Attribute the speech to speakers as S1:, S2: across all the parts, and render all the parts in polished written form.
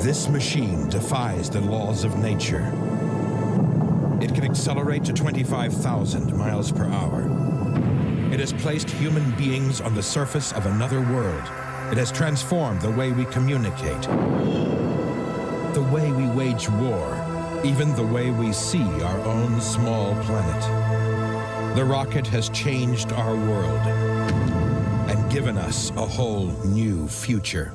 S1: This machine defies the laws of nature. It can accelerate to 25,000 miles per hour. It has placed human beings on the surface of another world. It has transformed the way we communicate, the way we wage war, even the way we see our own small planet. The rocket has changed our world and given us a whole new future.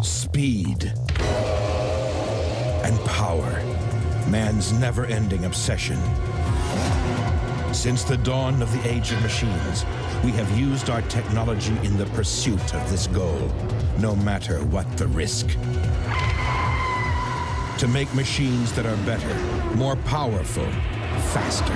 S1: Speed and power, man's never-ending obsession. Since the dawn of the age of machines, we have used our technology in the pursuit of this goal, no matter what the risk. To make machines that are better, more powerful, faster.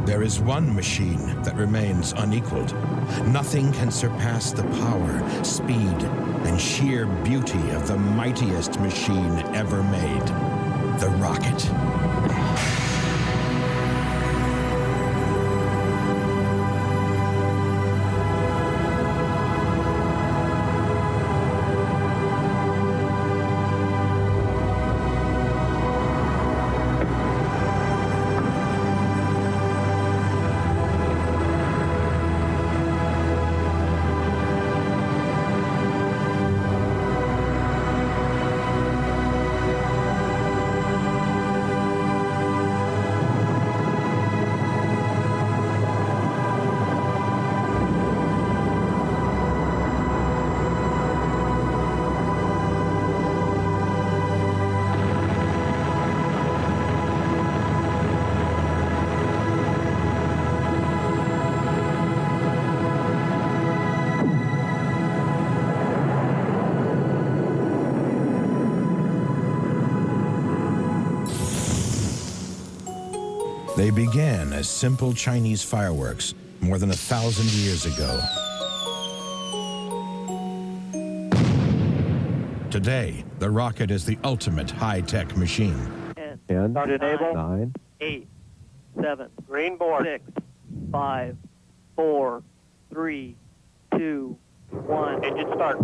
S1: There is one machine that remains unequaled. Nothing can surpass the power, speed, and sheer beauty of the mightiest machine ever made, the rocket. They began as simple Chinese fireworks more than 1,000 years ago. Today, the rocket is the ultimate high-tech machine.
S2: 10,
S3: Start enable.
S2: 9,
S3: 8, 7,
S4: Green board.
S3: 6, 5, 4, 3, 2, 1.
S4: Engine start.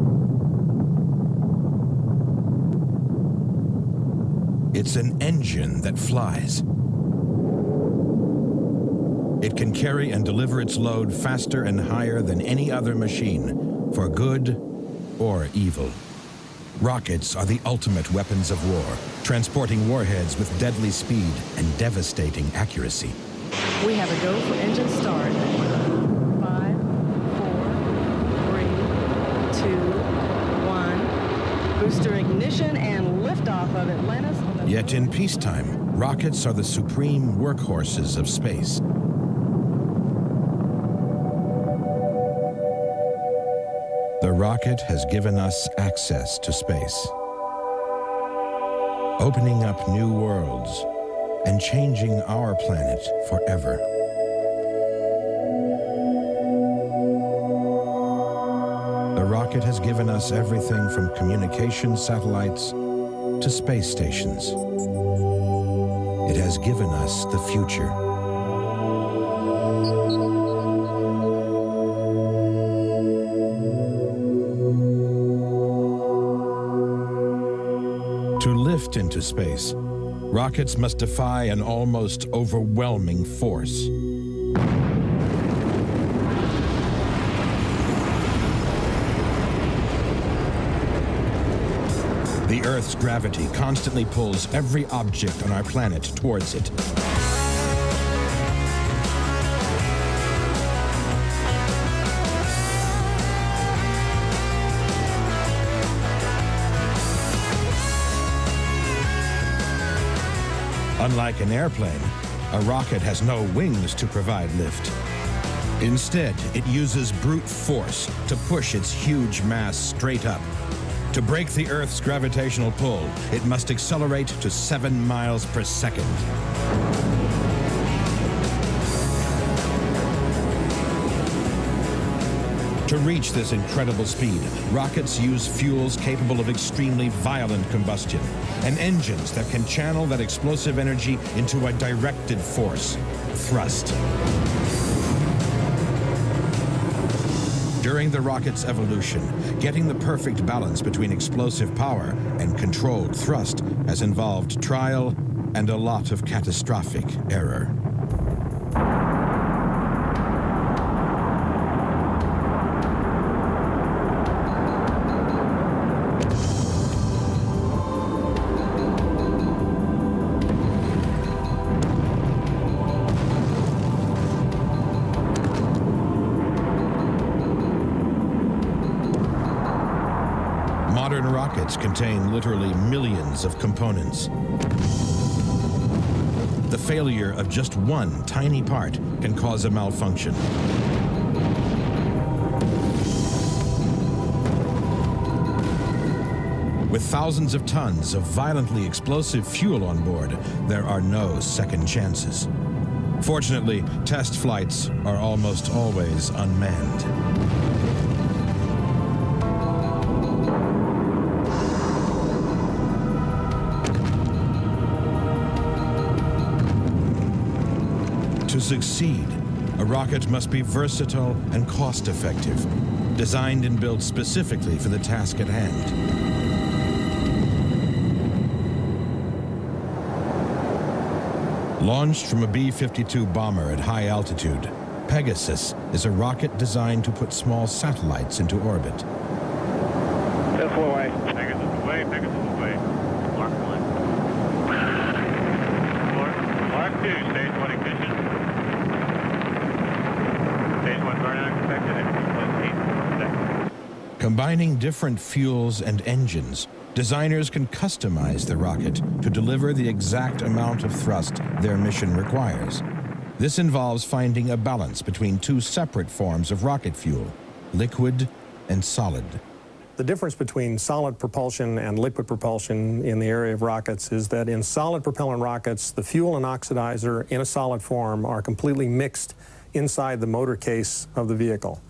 S1: It's an engine that flies. It can carry and deliver its load faster and higher than any other machine, for good or evil. Rockets are the ultimate weapons of war, transporting warheads with deadly speed and devastating accuracy.
S5: We have a go for engine start. 5, 4, 3, 2, 1. Booster ignition and liftoff of Atlantis.
S1: Yet in peacetime, rockets are the supreme workhorses of space. The rocket has given us access to space, opening up new worlds and changing our planet forever. The rocket has given us everything from communication satellites to space stations. It has given us the future. To lift into space, rockets must defy an almost overwhelming force. The Earth's gravity constantly pulls every object on our planet towards it. Unlike an airplane, A rocket has no wings to provide lift. Instead, it uses brute force to push its huge mass straight up. To break the Earth's gravitational pull, it must accelerate to 7 miles per second. To reach this incredible speed, rockets use fuels capable of extremely violent combustion and engines that can channel that explosive energy into a directed force, thrust. During the rocket's evolution, getting the perfect balance between explosive power and controlled thrust has involved trial and a lot of catastrophic error. Modern rockets contain literally millions of components. The failure of just one tiny part can cause a malfunction. With thousands of tons of violently explosive fuel on board, there are no second chances. Fortunately, test flights are almost always unmanned. To succeed, a rocket must be versatile and cost-effective, designed and built specifically for the task at hand. Launched from a B-52 bomber at high altitude, Pegasus is a rocket designed to put small satellites into orbit.
S2: Pegasus away, Pegasus away. Mark 1. Mark 2, stage 1 ignition. Stage 1 burnout expected at 2+8 seconds.
S1: Combining different fuels and engines, designers can customize the rocket to deliver the exact amount of thrust their mission requires. This involves finding a balance between two separate forms of rocket fuel, liquid and solid.
S4: The difference between solid propulsion and liquid propulsion in the area of rockets is that in solid propellant rockets, the fuel and oxidizer in a solid form are completely mixed inside the motor case of the vehicle.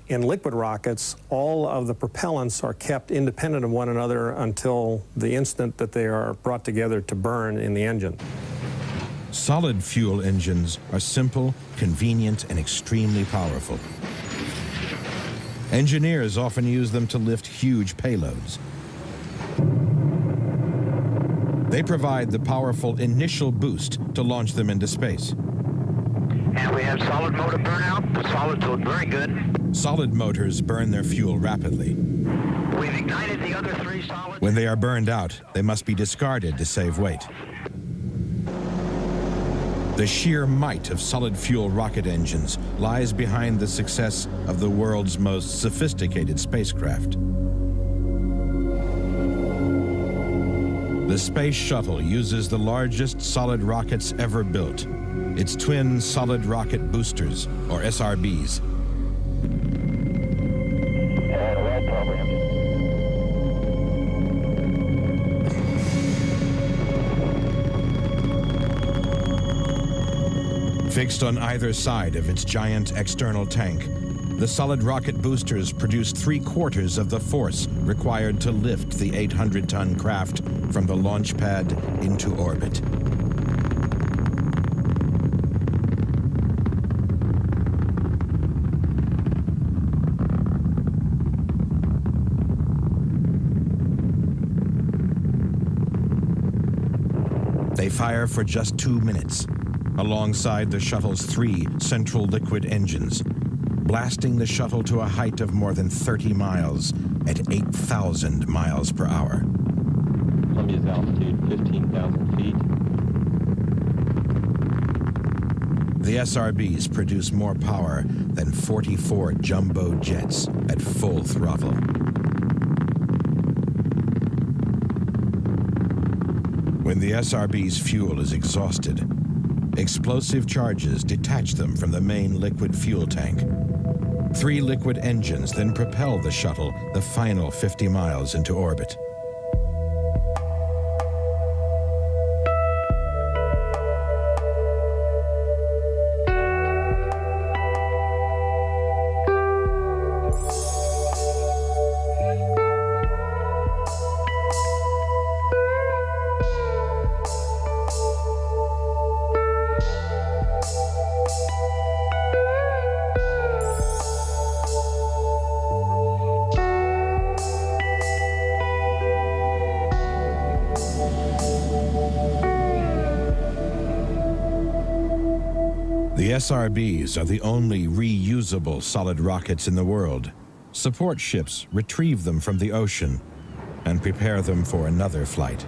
S4: In liquid rockets, all of the propellants are kept independent of one another until the instant that they are brought together to burn in the engine.
S1: Solid fuel engines are simple, convenient, and extremely powerful. Engineers often use them to lift huge payloads. They provide the powerful initial boost to launch them into space.
S6: And we have solid motor burnout. The solids look very good.
S1: Solid motors burn their fuel rapidly.
S6: We've ignited the other 3 solids.
S1: When they are burned out, they must be discarded to save weight. The sheer might of solid fuel rocket engines lies behind the success of the world's most sophisticated spacecraft. The Space Shuttle uses the largest solid rockets ever built, its twin solid rocket boosters, or SRBs.
S6: Well programmed.
S1: Fixed on either side of its giant external tank, the solid rocket boosters produce 3/4 of the force required to lift the 800-ton craft from the launch pad into orbit. They fire for just 2 minutes, alongside the shuttle's 3 central liquid engines, blasting the shuttle to a height of more than 30 miles at 8,000 miles per hour.
S7: Columbia's altitude, 15,000 feet.
S1: The SRBs produce more power than 44 jumbo jets at full throttle. When the SRB's fuel is exhausted, Explosive charges detach them from the main liquid fuel tank. 3 liquid engines then propel the shuttle the final 50 miles into orbit. The SRBs are the only reusable solid rockets in the world. Support ships retrieve them from the ocean and prepare them for another flight.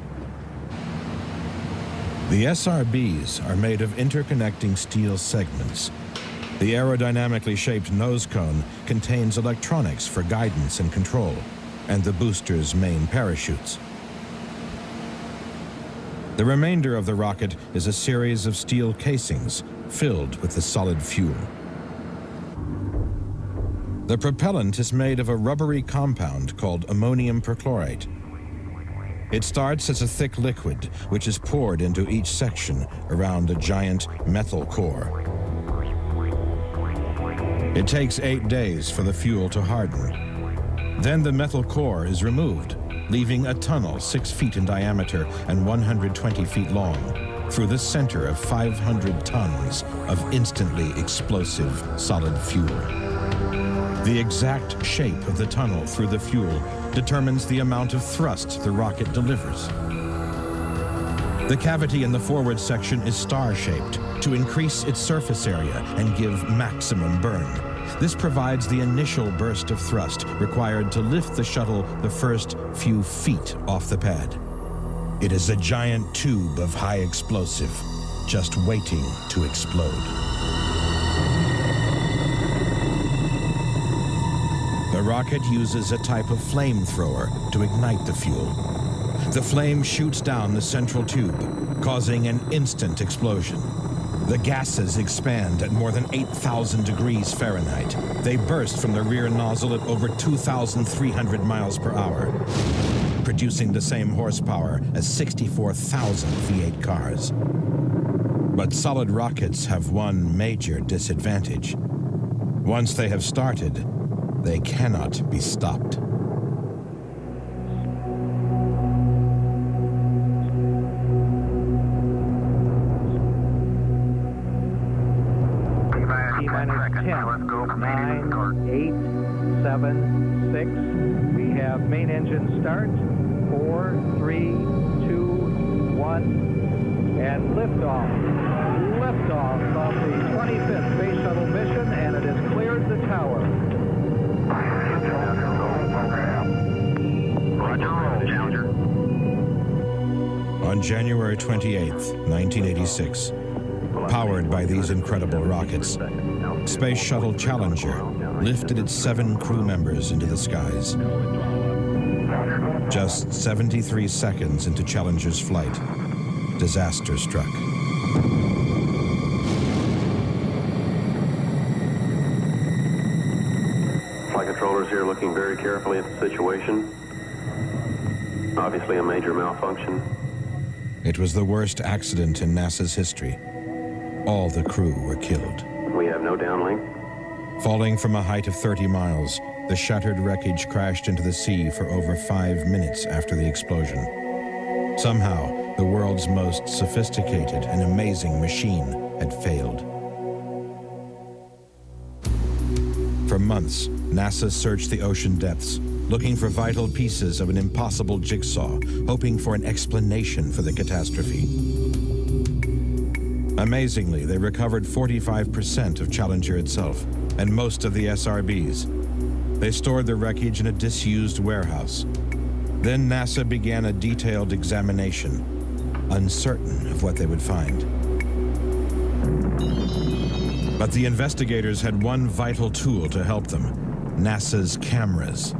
S1: The SRBs are made of interconnecting steel segments. The aerodynamically shaped nose cone contains electronics for guidance and control, and the booster's main parachutes. The remainder of the rocket is a series of steel casings filled with the solid fuel. The propellant is made of a rubbery compound called ammonium perchlorate. It starts as a thick liquid, which is poured into each section around a giant metal core. It takes 8 days for the fuel to harden. Then the metal core is removed, leaving a tunnel 6 feet in diameter and 120 feet long through the center of 500 tons of instantly explosive solid fuel. The exact shape of the tunnel through the fuel determines the amount of thrust the rocket delivers. The cavity in the forward section is star-shaped to increase its surface area and give maximum burn. This provides the initial burst of thrust required to lift the shuttle the first few feet off the pad. It is a giant tube of high explosive, just waiting to explode. The rocket uses a type of flamethrower to ignite the fuel. The flame shoots down the central tube, causing an instant explosion. The gases expand at more than 8,000 degrees Fahrenheit. They burst from the rear nozzle at over 2,300 miles per hour, producing the same horsepower as 64,000 V8 cars. But solid rockets have one major disadvantage. Once they have started, they cannot be stopped.
S8: T-minus 10, 9, 8, 7, 6. We have main engine start. 4, 3, 2, 1, and liftoff. Liftoff of the 25th Space Shuttle mission, and it has cleared the tower.
S6: Roger, Challenger.
S1: On January 28th, 1986, powered by these incredible rockets, Space Shuttle Challenger lifted its 7 crew members into the skies. Just 73 seconds into Challenger's flight, disaster struck.
S9: Flight controllers here looking very carefully at the situation. Obviously a major malfunction.
S1: It was the worst accident in NASA's history. All the crew were killed.
S9: We have no downlink.
S1: Falling from a height of 30 miles, the shattered wreckage crashed into the sea for over 5 minutes after the explosion. Somehow, the world's most sophisticated and amazing machine had failed. For months, NASA searched the ocean depths, looking for vital pieces of an impossible jigsaw, hoping for an explanation for the catastrophe. Amazingly, they recovered 45% of Challenger itself, and most of the SRBs. They stored the wreckage in a disused warehouse. Then NASA began a detailed examination, uncertain of what they would find. But the investigators had one vital tool to help them: NASA's cameras.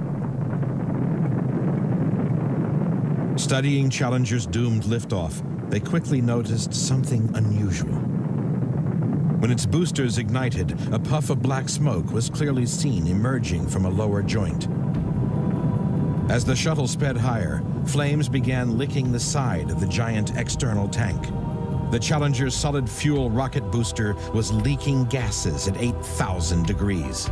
S1: Studying Challenger's doomed liftoff, they quickly noticed something unusual. When its boosters ignited, a puff of black smoke was clearly seen emerging from a lower joint. As the shuttle sped higher, flames began licking the side of the giant external tank. The Challenger's solid fuel rocket booster was leaking gases at 8,000 degrees.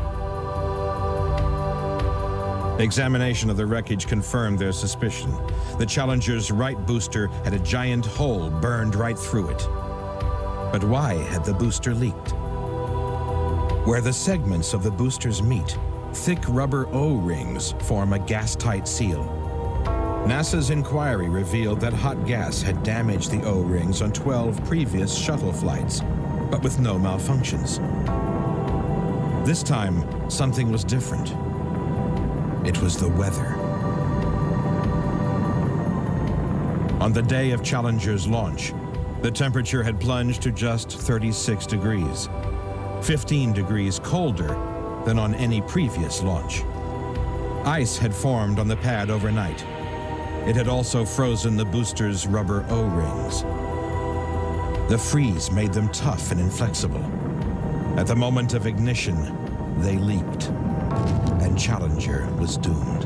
S1: Examination of the wreckage confirmed their suspicion. The Challenger's right booster had a giant hole burned right through it. But why had the booster leaked? Where the segments of the boosters meet, thick rubber O-rings form a gas-tight seal. NASA's inquiry revealed that hot gas had damaged the O-rings on 12 previous shuttle flights, but with no malfunctions. This time, something was different. It was the weather. On the day of Challenger's launch, the temperature had plunged to just 36 degrees, 15 degrees colder than on any previous launch. Ice had formed on the pad overnight. It had also frozen the booster's rubber O-rings. The freeze made them tough and inflexible. At the moment of ignition, they leaked, and Challenger was doomed.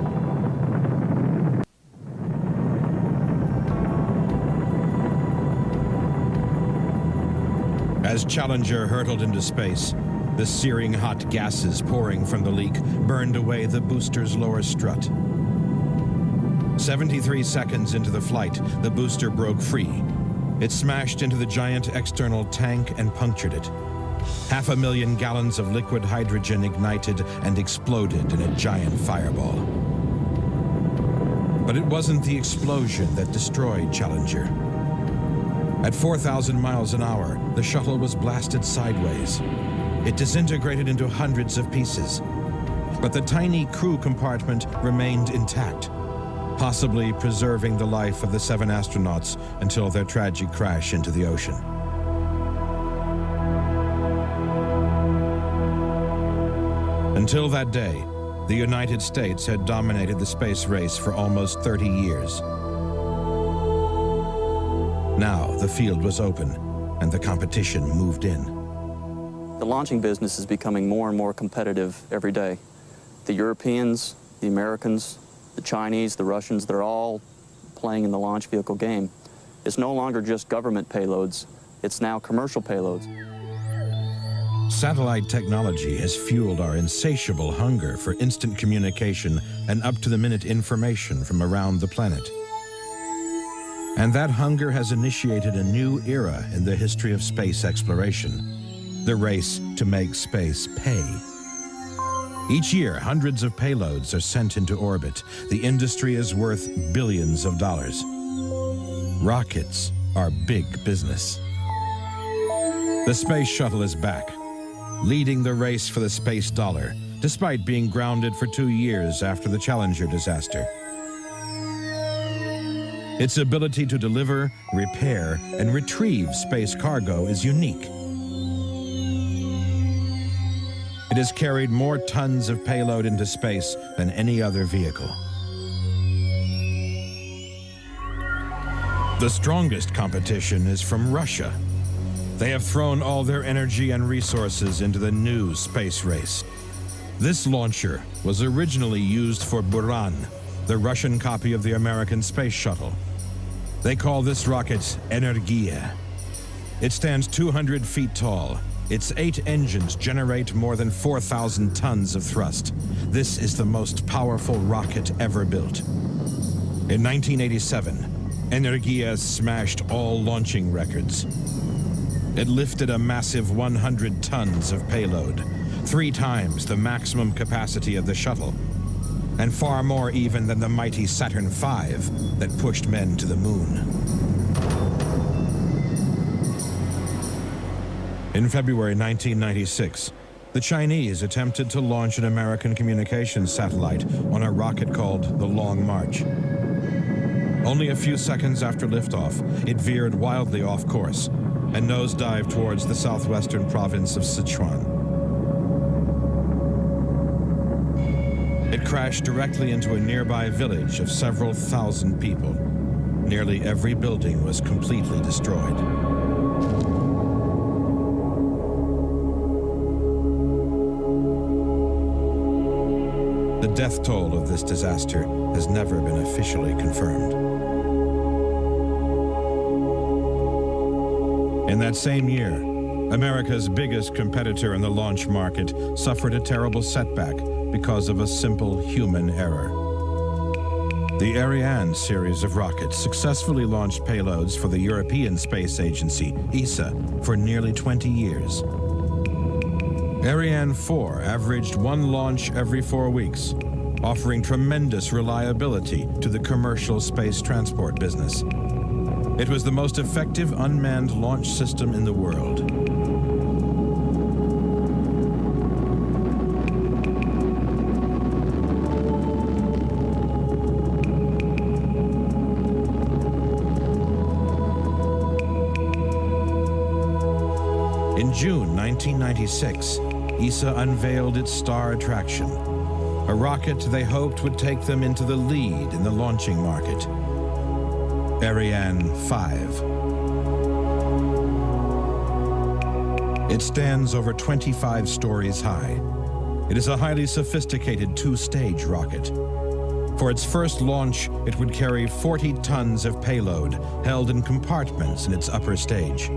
S1: As Challenger hurtled into space, the searing hot gases pouring from the leak burned away the booster's lower strut. 73 seconds into the flight, the booster broke free. It smashed into the giant external tank and punctured it. 500,000 gallons of liquid hydrogen ignited and exploded in a giant fireball. But it wasn't the explosion that destroyed Challenger. At 4,000 miles an hour, the shuttle was blasted sideways. It disintegrated into hundreds of pieces. But the tiny crew compartment remained intact, possibly preserving the life of the 7 astronauts until their tragic crash into the ocean. Until that day, the United States had dominated the space race for almost 30 years. Now the field was open, and the competition moved in.
S10: The launching business is becoming more and more competitive every day. The Europeans, the Americans, the Chinese, the Russians, they're all playing in the launch vehicle game. It's no longer just government payloads, it's now commercial payloads.
S1: Satellite technology has fueled our insatiable hunger for instant communication and up-to-the-minute information from around the planet. And that hunger has initiated a new era in the history of space exploration, the race to make space pay. Each year, hundreds of payloads are sent into orbit. The industry is worth billions of dollars. Rockets are big business. The space shuttle is back, leading the race for the space dollar, despite being grounded for 2 years after the Challenger disaster. Its ability to deliver, repair, and retrieve space cargo is unique. It has carried more tons of payload into space than any other vehicle. The strongest competition is from Russia. They have thrown all their energy and resources into the new space race. This launcher was originally used for Buran, the Russian copy of the American space shuttle. They call this rocket Energia. It stands 200 feet tall. Its 8 engines generate more than 4,000 tons of thrust. This is the most powerful rocket ever built. In 1987, Energia smashed all launching records. It lifted a massive 100 tons of payload, 3 times the maximum capacity of the shuttle, and far more even than the mighty Saturn V that pushed men to the moon. In February 1996, the Chinese attempted to launch an American communications satellite on a rocket called the Long March. Only a few seconds after liftoff, it veered wildly off course and nosedived towards the southwestern province of Sichuan. It crashed directly into a nearby village of several thousand people. Nearly every building was completely destroyed. The death toll of this disaster has never been officially confirmed. In that same year, America's biggest competitor in the launch market suffered a terrible setback because of a simple human error. The Ariane series of rockets successfully launched payloads for the European Space Agency, ESA, for nearly 20 years. Ariane 4 averaged one launch every 4 weeks, offering tremendous reliability to the commercial space transport business. It was the most effective unmanned launch system in the world. In June 1996, ESA unveiled its star attraction, a rocket they hoped would take them into the lead in the launching market. Ariane 5. It stands over 25 stories high. It is a highly sophisticated two-stage rocket. For its first launch, it would carry 40 tons of payload held in compartments in its upper stage.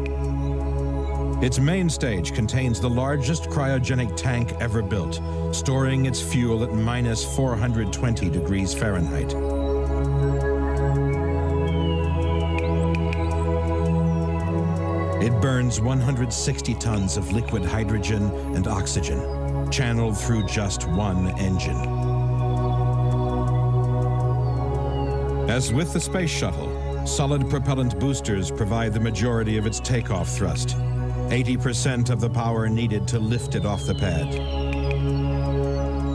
S1: Its main stage contains the largest cryogenic tank ever built, storing its fuel at minus 420 degrees Fahrenheit. It burns 160 tons of liquid hydrogen and oxygen, channeled through just one engine. As with the space shuttle, solid propellant boosters provide the majority of its takeoff thrust, 80% of the power needed to lift it off the pad.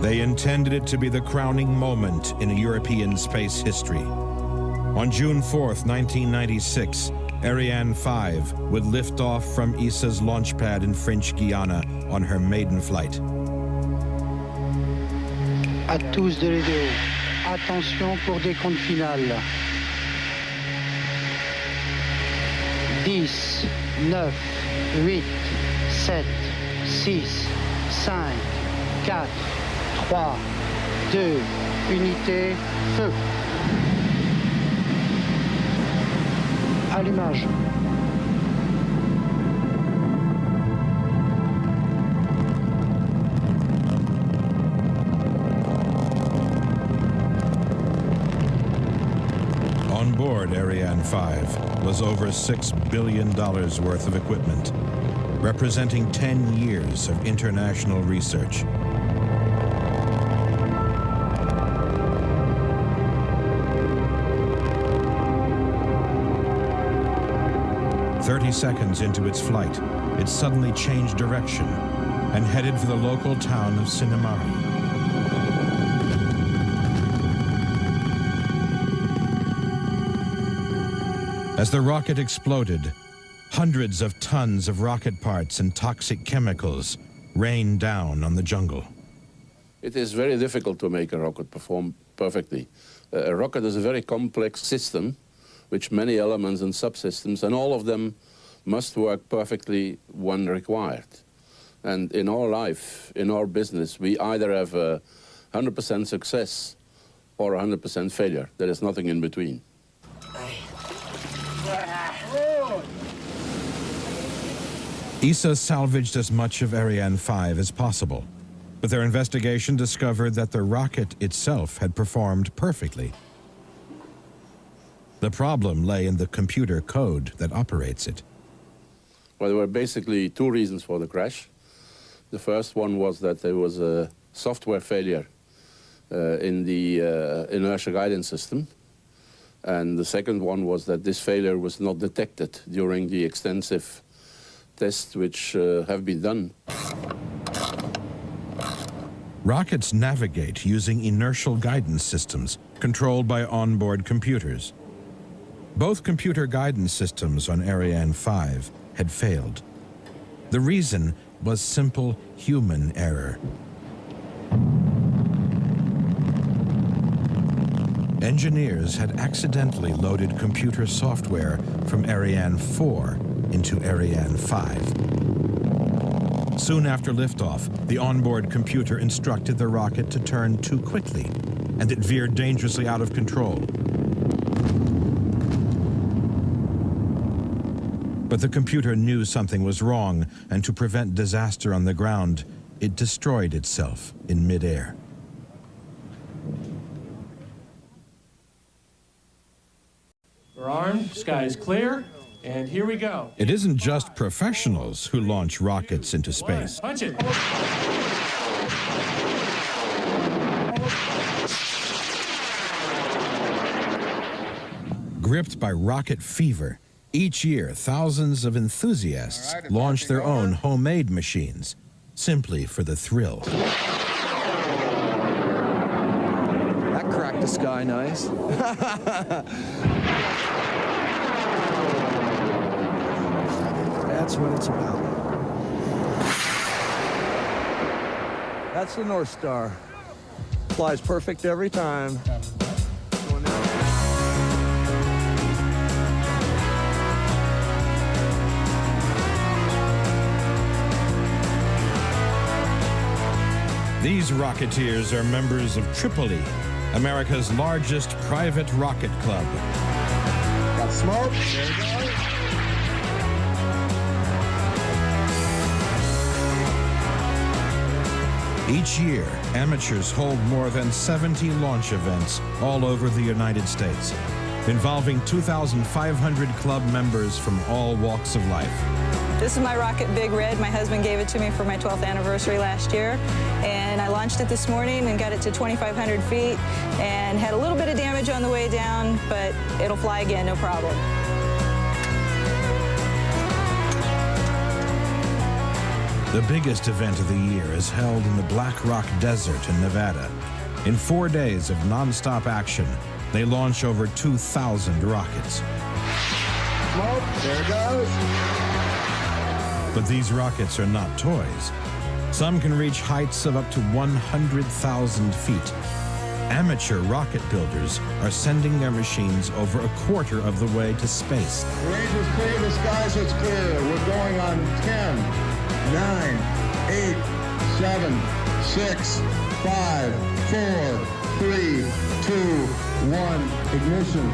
S1: They intended it to be the crowning moment in European space history. On June 4th, 1996, Ariane 5 would lift off from ESA's launch pad in French Guiana on her maiden flight.
S11: À tous de l'aider. Attention pour décompte final. 10, 9, 8, 7, 6, 5, 4, 3, 2, unité, feu. Allumage.
S1: On board Ariane 5 was over $6 billion worth of equipment, representing 10 years of international research. Seconds into its flight, it suddenly changed direction and headed for the local town of Sinnamary. As the rocket exploded, hundreds of tons of rocket parts and toxic chemicals rained down on the jungle.
S12: It is very difficult to make a rocket perform perfectly. A rocket is a very complex system with many elements and subsystems, and all of them must work perfectly when required. And in our life, in our business, we either have 100% success or 100% failure. There is nothing in between.
S1: ESA salvaged as much of Ariane 5 as possible, but their investigation discovered that the rocket itself had performed perfectly. The problem lay in the computer code that operates it.
S12: Well, there were basically two reasons for the crash. The first one was that there was a software failure in the inertia guidance system. And the second one was that this failure was not detected during the extensive tests which have been done.
S1: Rockets navigate using inertial guidance systems controlled by onboard computers. Both computer guidance systems on Ariane 5 had failed. The reason was simple human error. Engineers had accidentally loaded computer software from Ariane 4 into Ariane 5. Soon after liftoff, the onboard computer instructed the rocket to turn too quickly, and it veered dangerously out of control. But the computer knew something was wrong, and to prevent disaster on the ground, it destroyed itself in midair.
S13: We're armed, sky is clear, and here we go.
S1: It isn't just professionals who launch rockets into space.
S13: Punch it.
S1: Gripped by rocket fever, each year thousands of enthusiasts launch their own homemade machines, simply for the thrill.
S14: That cracked the sky nice. That's what it's about. That's the North Star. Flies perfect every time.
S1: These Rocketeers are members of Tripoli, America's largest private rocket club.
S14: Got smoke? There you go.
S1: Each year, amateurs hold more than 70 launch events all over the United States, involving 2,500 club members from all walks of life.
S15: This is my rocket Big Red. My husband gave it to me for my 12th anniversary last year, and I launched it this morning and got it to 2,500 feet and had a little bit of damage on the way down, but it'll fly again, no problem.
S1: The biggest event of the year is held in the Black Rock Desert in Nevada. In 4 days of non-stop action, they launch over 2,000 rockets.
S14: Smoke, there it goes.
S1: But these rockets are not toys. Some can reach heights of up to 100,000 feet. Amateur rocket builders are sending their machines over a quarter of the way to space.
S14: The range is clear, the skies it's clear. We're going on 10, 9, 8, 7, 6, 5, 4, 3, 2, 1, ignition.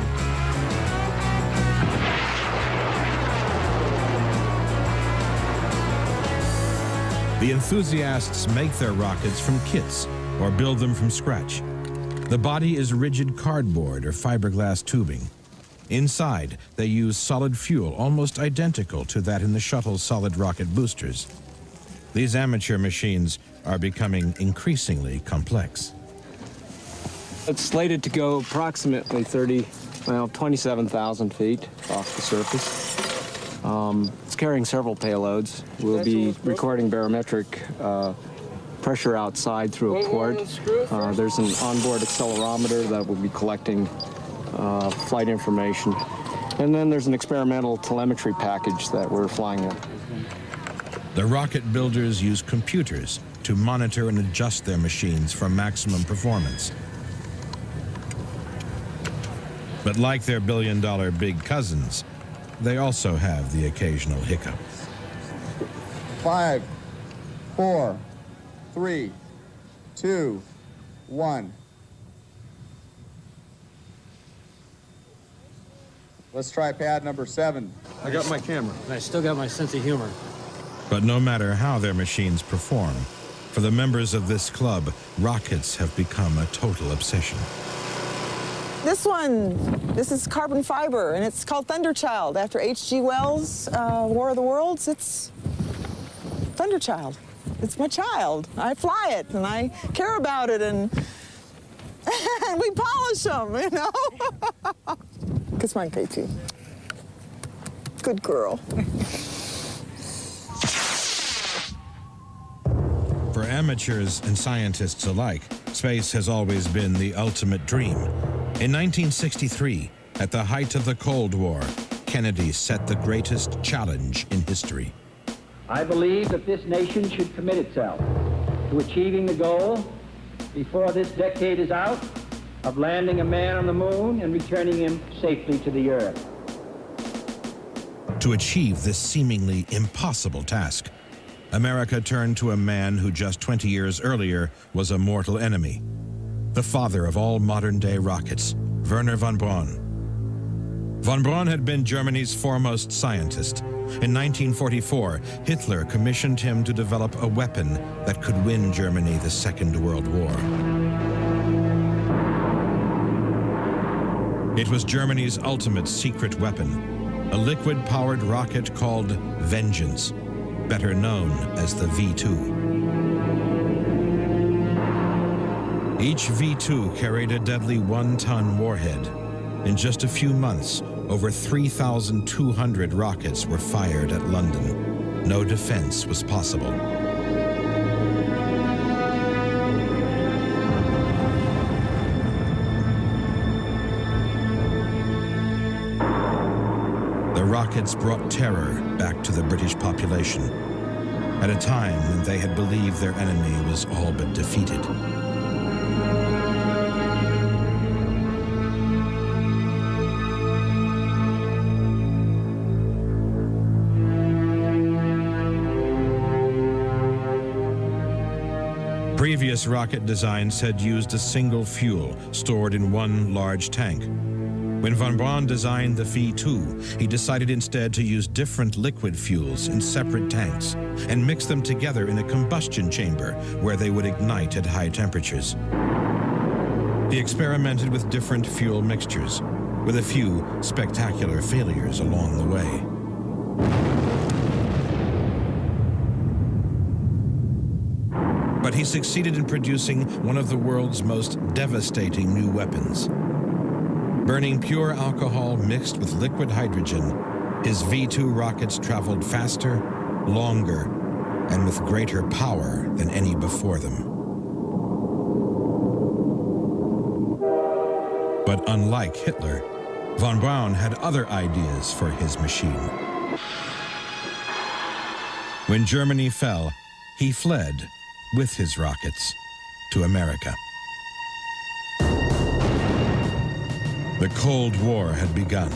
S1: The enthusiasts make their rockets from kits or build them from scratch. The body is rigid cardboard or fiberglass tubing. Inside, they use solid fuel almost identical to that in the shuttle's solid rocket boosters. These amateur machines are becoming increasingly complex.
S7: It's slated to go approximately 27,000 feet off the surface. It's carrying several payloads. We'll be recording barometric pressure outside through a port. There's an onboard accelerometer that will be collecting flight information. And then there's an experimental telemetry package that we're flying in.
S1: The rocket builders use computers to monitor and adjust their machines for maximum performance. But like their billion-dollar big cousins, they also have the occasional hiccup.
S14: 5, 4, 3, 2, 1. Let's try pad number 7.
S7: I got my camera.
S13: And I still got my sense of humor.
S1: But no matter how their machines perform, for the members of this club, rockets have become a total obsession.
S5: This is carbon fiber, and it's called Thunderchild. After H.G. Wells' War of the Worlds, it's Thunderchild. It's my child. I fly it, and I care about it, and we polish them, you know? Kiss mine, Katie. Good girl.
S1: For amateurs and scientists alike, space has always been the ultimate dream. In 1963, at the height of the Cold War, Kennedy set the greatest challenge in history.
S16: I believe that this nation should commit itself to achieving the goal, before this decade is out, of landing a man on the moon and returning him safely to the Earth.
S1: To achieve this seemingly impossible task, America turned to a man who just 20 years earlier was a mortal enemy. The father of all modern-day rockets, Wernher von Braun. Von Braun had been Germany's foremost scientist. In 1944, Hitler commissioned him to develop a weapon that could win Germany the Second World War. It was Germany's ultimate secret weapon, a liquid-powered rocket called Vengeance, better known as the V-2. Each V-2 carried a deadly 1-ton warhead. In just a few months, over 3,200 rockets were fired at London. No defense was possible. The rockets brought terror back to the British population at a time when they had believed their enemy was all but defeated. Previous rocket designs had used a single fuel stored in one large tank. When von Braun designed the V-2, he decided instead to use different liquid fuels in separate tanks and mix them together in a combustion chamber where they would ignite at high temperatures. He experimented with different fuel mixtures, with a few spectacular failures along the way. But he succeeded in producing one of the world's most devastating new weapons. Burning pure alcohol mixed with liquid hydrogen, his V-2 rockets traveled faster, longer, and with greater power than any before them. But unlike Hitler, von Braun had other ideas for his machine. When Germany fell, he fled with his rockets to America. The Cold War had begun.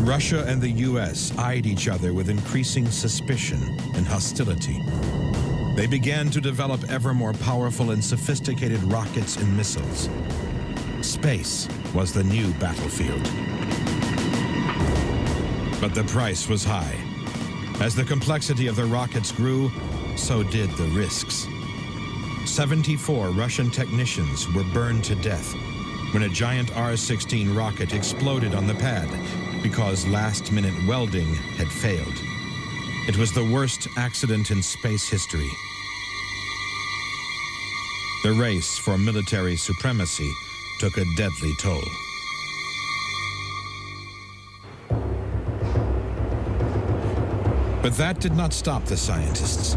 S1: Russia and the U.S. eyed each other with increasing suspicion and hostility. They began to develop ever more powerful and sophisticated rockets and missiles. Space was the new battlefield. But the price was high. As the complexity of the rockets grew, so did the risks. 74 Russian technicians were burned to death when a giant R-16 rocket exploded on the pad because last-minute welding had failed. It was the worst accident in space history. The race for military supremacy took a deadly toll. But that did not stop the scientists.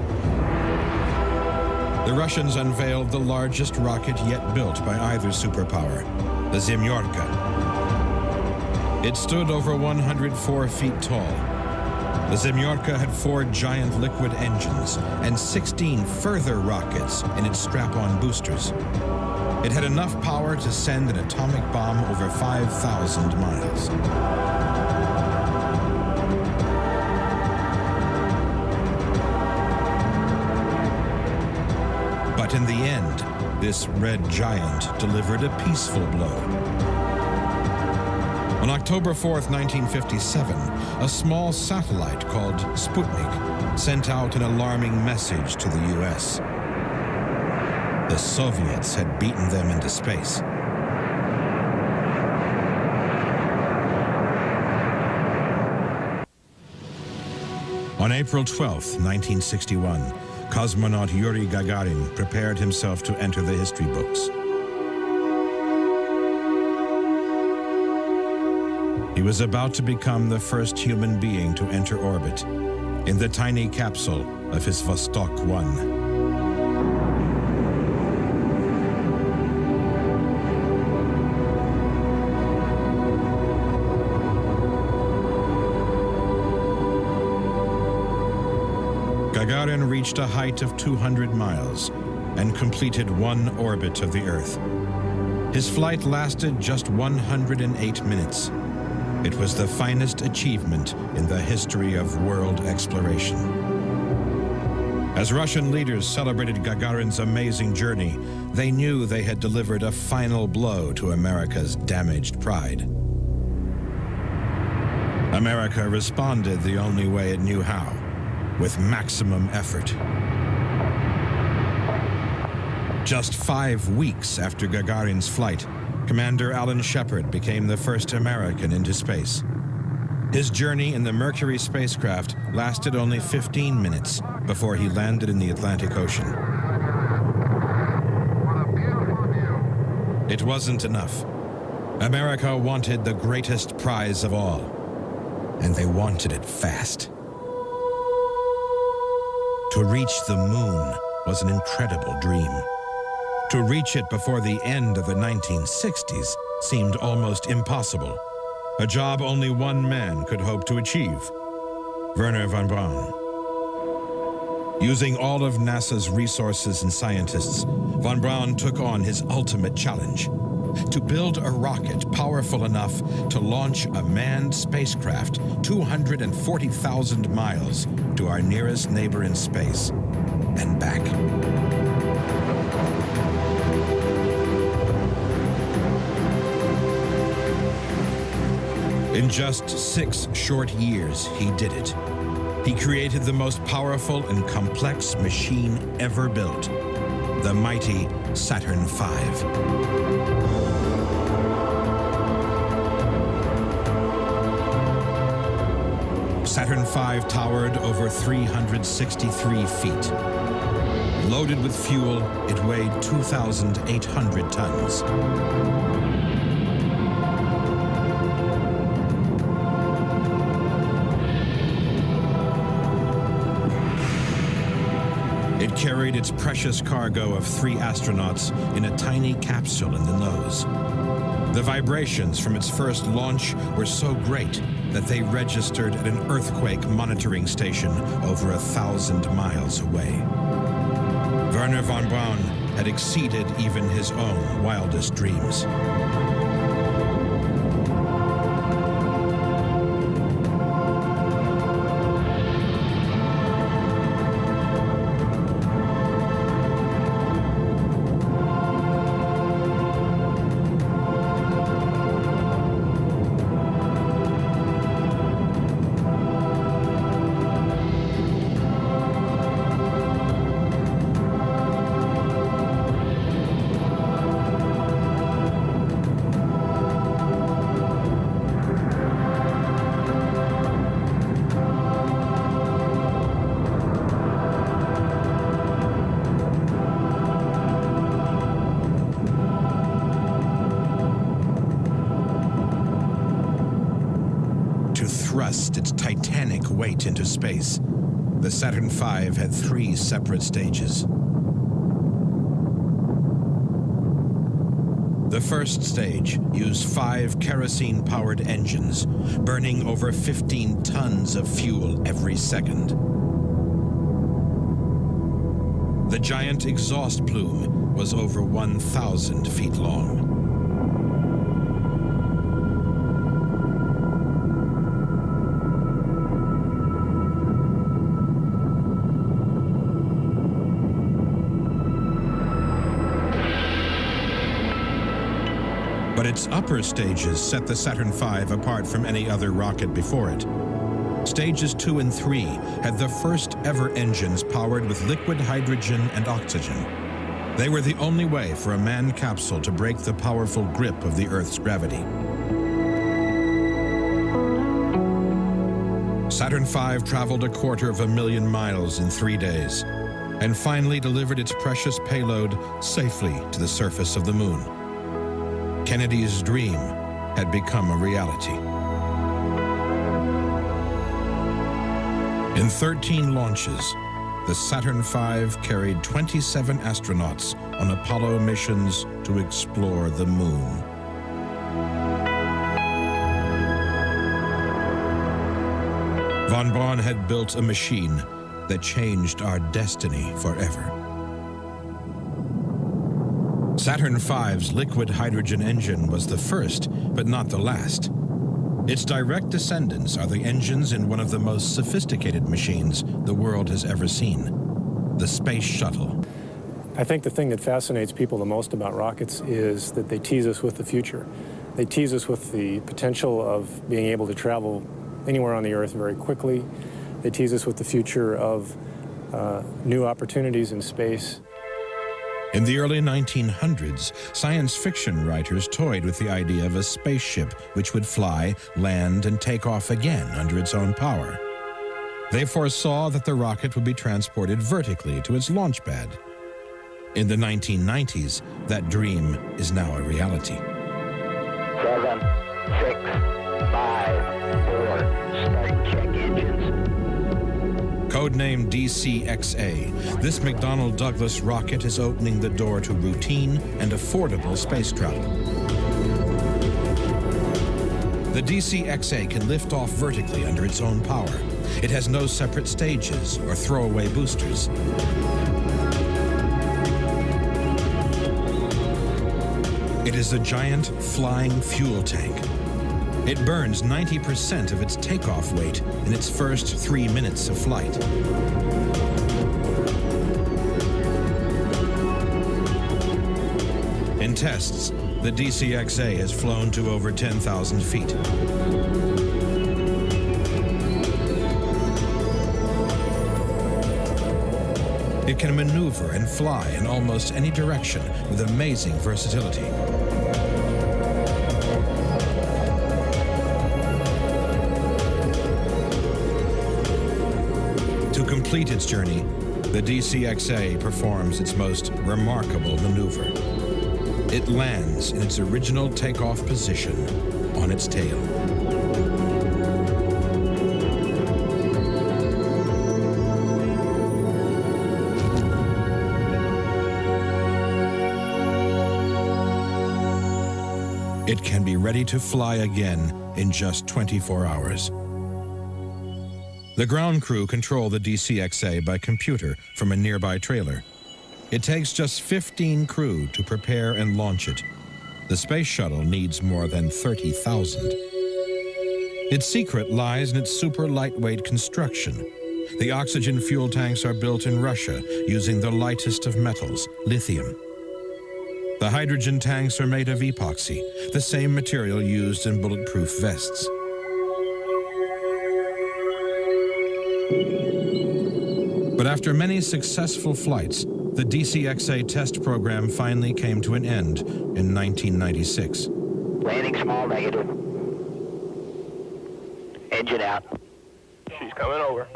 S1: The Russians unveiled the largest rocket yet built by either superpower, the Zemyorka. It stood over 104 feet tall. The Zemyorka had 4 giant liquid engines and 16 further rockets in its strap-on boosters. It had enough power to send an atomic bomb over 5,000 miles. But in the end, this red giant delivered a peaceful blow. On October 4th, 1957, a small satellite called Sputnik sent out an alarming message to the U.S. The Soviets had beaten them into space. On April 12th, 1961, cosmonaut Yuri Gagarin prepared himself to enter the history books. He was about to become the first human being to enter orbit in the tiny capsule of his Vostok 1. Gagarin reached a height of 200 miles and completed 1 orbit of the Earth. His flight lasted just 108 minutes. It was the finest achievement in the history of world exploration. As Russian leaders celebrated Gagarin's amazing journey, they knew they had delivered a final blow to America's damaged pride. America responded the only way it knew how, with maximum effort. Just 5 weeks after Gagarin's flight, Commander Alan Shepard became the first American into space. His journey in the Mercury spacecraft lasted only 15 minutes before he landed in the Atlantic Ocean. It wasn't enough. America wanted the greatest prize of all, and they wanted it fast. To reach the moon was an incredible dream. To reach it before the end of the 1960s seemed almost impossible, a job only one man could hope to achieve: Wernher von Braun. Using all of NASA's resources and scientists, von Braun took on his ultimate challenge: to build a rocket powerful enough to launch a manned spacecraft 240,000 miles to our nearest neighbor in space and back. In just 6 short years, he did it. He created the most powerful and complex machine ever built, the mighty Saturn V. Saturn V towered over 363 feet. Loaded with fuel, it weighed 2,800 tons. It carried its precious cargo of 3 astronauts in a tiny capsule in the nose. The vibrations from its first launch were so great that they registered at an earthquake monitoring station over 1,000 miles away. Wernher von Braun had exceeded even his own wildest dreams. Thrust its titanic weight into space, the Saturn V had 3 separate stages. The first stage used 5 kerosene-powered engines, burning over 15 tons of fuel every second. The giant exhaust plume was over 1,000 feet long. But its upper stages set the Saturn V apart from any other rocket before it. Stages 2 and 3 had the first ever engines powered with liquid hydrogen and oxygen. They were the only way for a manned capsule to break the powerful grip of the Earth's gravity. Saturn V traveled 250,000 miles in 3 days, and finally delivered its precious payload safely to the surface of the moon. Kennedy's dream had become a reality. In 13 launches, the Saturn V carried 27 astronauts on Apollo missions to explore the moon. Von Braun had built a machine that changed our destiny forever. Saturn V's liquid hydrogen engine was the first, but not the last. Its direct descendants are the engines in one of the most sophisticated machines the world has ever seen. the Space Shuttle.
S4: I think the thing that fascinates people the most about rockets is that they tease us with the future. They tease us with the potential of being able to travel anywhere on the Earth very quickly. They tease us with the future of new opportunities in space.
S1: In the early 1900s, science fiction writers toyed with the idea of a spaceship which would fly, land, and take off again under its own power. They foresaw that the rocket would be transported vertically to its launch pad. In the 1990s, that dream is now a reality.
S6: 7, 6, 5, 4, start check engines.
S1: Codenamed DC-XA, this McDonnell Douglas rocket is opening the door to routine and affordable space travel. The DC-XA can lift off vertically under its own power. It has no separate stages or throwaway boosters. It is a giant flying fuel tank. It burns 90% of its takeoff weight in its first 3 minutes of flight. In tests, the DC-XA has flown to over 10,000 feet. It can maneuver and fly in almost any direction with amazing versatility. To complete its journey, the DC-XA performs its most remarkable maneuver. It lands in its original takeoff position on its tail. It can be ready to fly again in just 24 hours. The ground crew control the DC-XA by computer from a nearby trailer. It takes just 15 crew to prepare and launch it. The space shuttle needs more than 30,000. Its secret lies in its super lightweight construction. The oxygen fuel tanks are built in Russia using the lightest of metals, lithium. The hydrogen tanks are made of epoxy, the same material used in bulletproof vests. But after many successful flights, the DC-XA test program finally came to an end in 1996.
S6: Landing small negative. Engine out.
S2: She's coming over.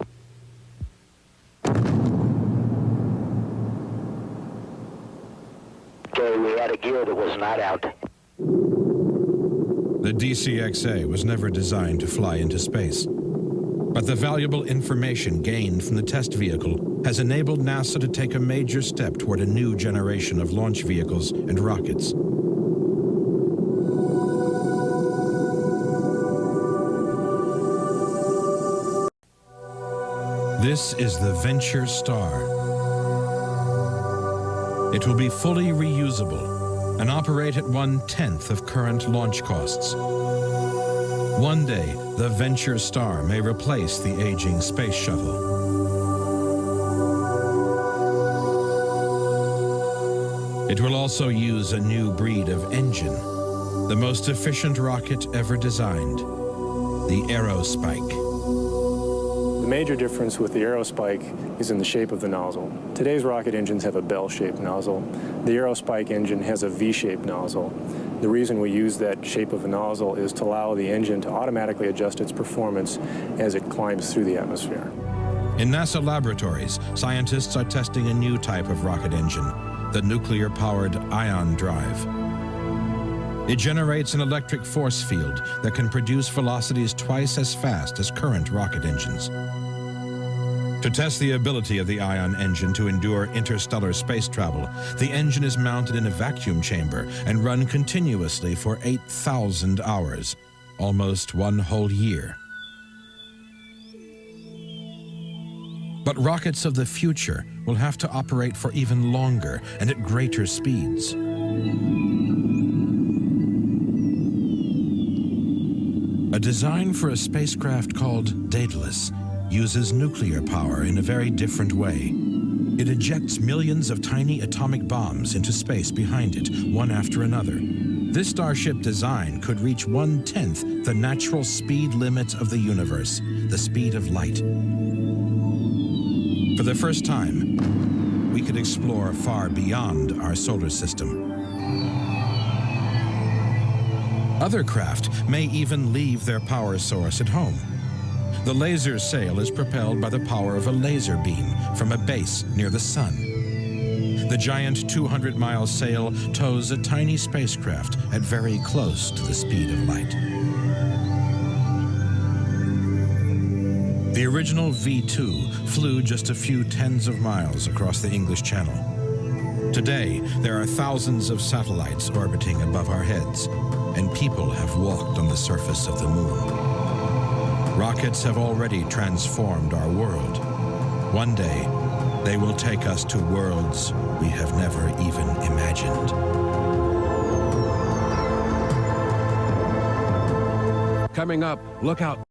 S6: Okay, we had a gear that was not out.
S1: The DC-XA was never designed to fly into space. But the valuable information gained from the test vehicle has enabled NASA to take a major step toward a new generation of launch vehicles and rockets. This is the Venture Star. It will be fully reusable and operate at 1/10 of current launch costs. One day, the Venture Star may replace the aging space shuttle. It will also use a new breed of engine, the most efficient rocket ever designed, the Aerospike.
S4: The major difference with the Aerospike is in the shape of the nozzle. Today's rocket engines have a bell-shaped nozzle. The Aerospike engine has a V-shaped nozzle. The reason we use that shape of a nozzle is to allow the engine to automatically adjust its performance as it climbs through the atmosphere.
S1: In NASA laboratories, scientists are testing a new type of rocket engine, the nuclear-powered ion drive. It generates an electric force field that can produce velocities twice as fast as current rocket engines. To test the ability of the ion engine to endure interstellar space travel, the engine is mounted in a vacuum chamber and run continuously for 8,000 hours, almost one whole year. But rockets of the future will have to operate for even longer and at greater speeds. A design for a spacecraft called Daedalus uses nuclear power in a very different way. It ejects millions of tiny atomic bombs into space behind it, one after another. This starship design could reach 1/10 the natural speed limit of the universe, the speed of light. For the first time, we could explore far beyond our solar system. Other craft may even leave their power source at home. The laser sail is propelled by the power of a laser beam from a base near the sun. The giant 200-mile sail tows a tiny spacecraft at very close to the speed of light. The original V2 flew just a few tens of miles across the English Channel. Today, there are thousands of satellites orbiting above our heads, and people have walked on the surface of the moon. Rockets have already transformed our world. One day, they will take us to worlds we have never even imagined.
S17: Coming up, look out.